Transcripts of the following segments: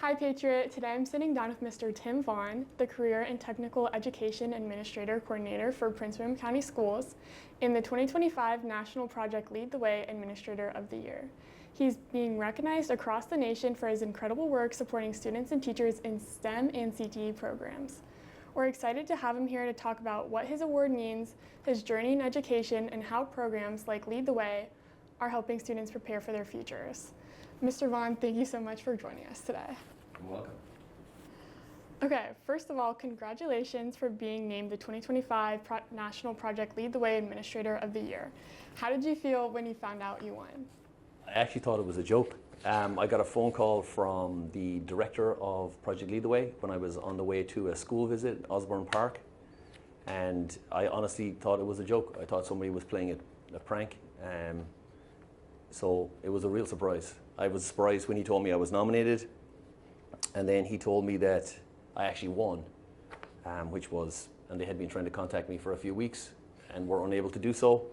Hi Patriot, today I'm sitting down with Mr. Tim Vaughan, the Career and Technical Education Administrator Coordinator for Prince William County Schools, and the 2025 National Project Lead the Way Administrator of the Year. He's being recognized across the nation for his incredible work supporting students and teachers in STEM and CTE programs. We're excited to have him here to talk about what his award means, his journey in education, and how programs like Lead the Way are helping students prepare for their futures. Mr. Vaughan, thank you so much for joining us today. You're welcome. Okay, first of all, congratulations for being named the 2025 National Project Lead the Way Administrator of the Year. How did you feel when you found out you won? I actually thought it was a joke. I got a phone call from the director of Project Lead the Way when I was on the way to a school visit at Osborne Park, and I honestly thought it was a joke. I thought somebody was playing a prank, so it was a real surprise. I was surprised when he told me I was nominated, and then he told me that I actually won, and they had been trying to contact me for a few weeks and were unable to do so.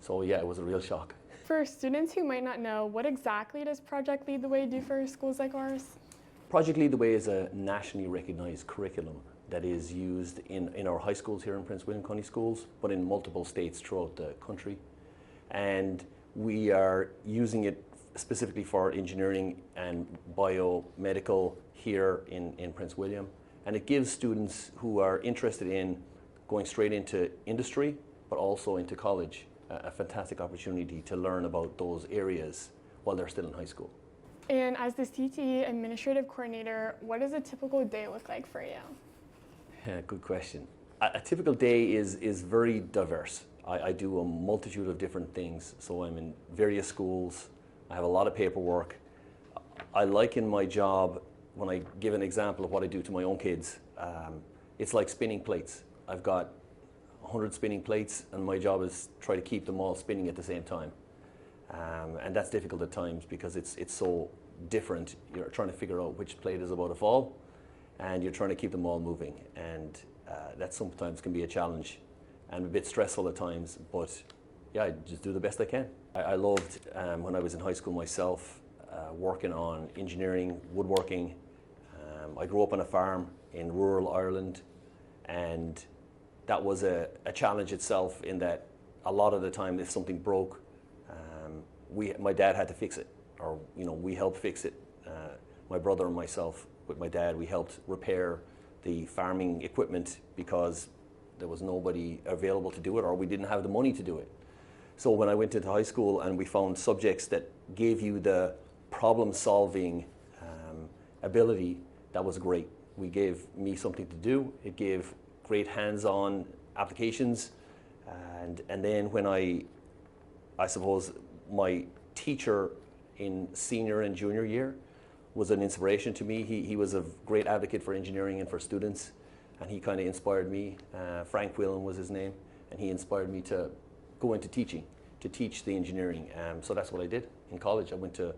So yeah, it was a real shock. For students who might not know, what exactly does Project Lead the Way do for schools like ours? Project Lead the Way is a nationally recognized curriculum that is used in our high schools here in Prince William County Schools, but in multiple states throughout the country. And we are using it specifically for engineering and biomedical here in Prince William. And it gives students who are interested in going straight into industry, but also into college, a fantastic opportunity to learn about those areas while they're still in high school. And as the CTE Administrative Coordinator, what does a typical day look like for you? Yeah, good question. A typical day is very diverse. I do a multitude of different things. So I'm in various schools. I have a lot of paperwork. I liken my job, when I give an example of what I do to my own kids, it's like spinning plates. I've got 100 spinning plates, and my job is try to keep them all spinning at the same time. And that's difficult at times because it's so different. You're trying to figure out which plate is about to fall, and you're trying to keep them all moving. And that sometimes can be a challenge and a bit stressful at times, but yeah, I just do the best I can. I loved when I was in high school myself, working on engineering, woodworking. I grew up on a farm in rural Ireland, and that was a challenge itself in that a lot of the time if something broke, my dad had to fix it, or we helped fix it. My brother and myself with my dad, we helped repair the farming equipment because there was nobody available to do it, or we didn't have the money to do it. So when I went into high school and we found subjects that gave you the problem-solving ability, that was great. We gave me something to do. It gave great hands-on applications, and then when I suppose my teacher in senior and junior year was an inspiration to me. He was a great advocate for engineering and for students, and he kind of inspired me. Frank Whelan was his name, and he inspired me to go into teaching, to teach the engineering. So that's what I did in college. I went to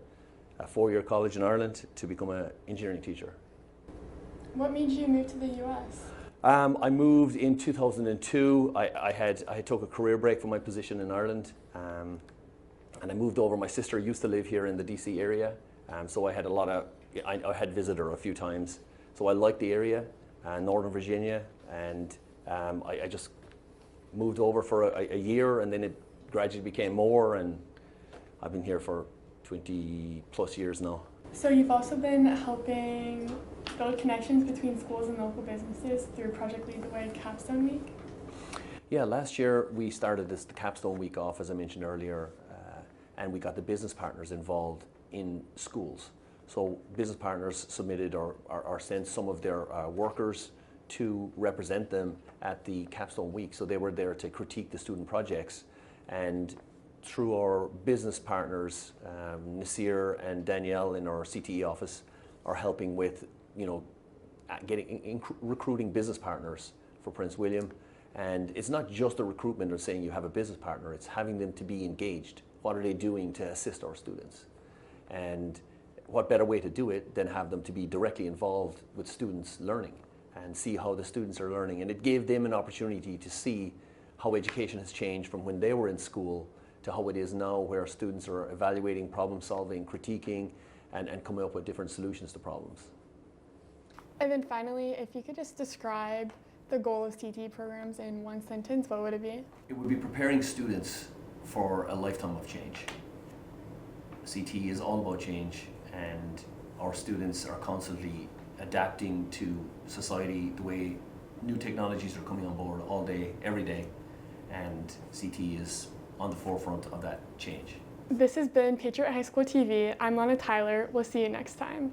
a 4-year college in Ireland to become an engineering teacher. What made you move to the US? I moved in 2002. I had took a career break from my position in Ireland, and I moved over. My sister used to live here in the DC area, so I had I had visited her a few times. So I liked the area, Northern Virginia, and I just moved over for a year, and then it gradually became more, and I've been here for 20 plus years now. So you've also been helping build connections between schools and local businesses through Project Lead the Way Capstone Week? Yeah, last year we started the Capstone Week off, as I mentioned earlier, and we got the business partners involved in schools. So business partners submitted or sent some of their workers to represent them at the Capstone Week. So they were there to critique the student projects, and through our business partners, Nasir and Danielle in our CTE office are helping with recruiting business partners for Prince William. And it's not just the recruitment or saying you have a business partner, it's having them to be engaged. What are they doing to assist our students? And what better way to do it than have them to be directly involved with students learning and see how the students are learning. And it gave them an opportunity to see how education has changed from when they were in school to how it is now, where students are evaluating, problem solving, critiquing, and coming up with different solutions to problems. And then finally, if you could just describe the goal of CTE programs in one sentence, what would it be? It would be preparing students for a lifetime of change. CTE is all about change, and our students are constantly adapting to society, the way new technologies are coming on board all day, every day, and CTE is on the forefront of that change. This has been Patriot High School TV. I'm Lana Tyler. We'll see you next time.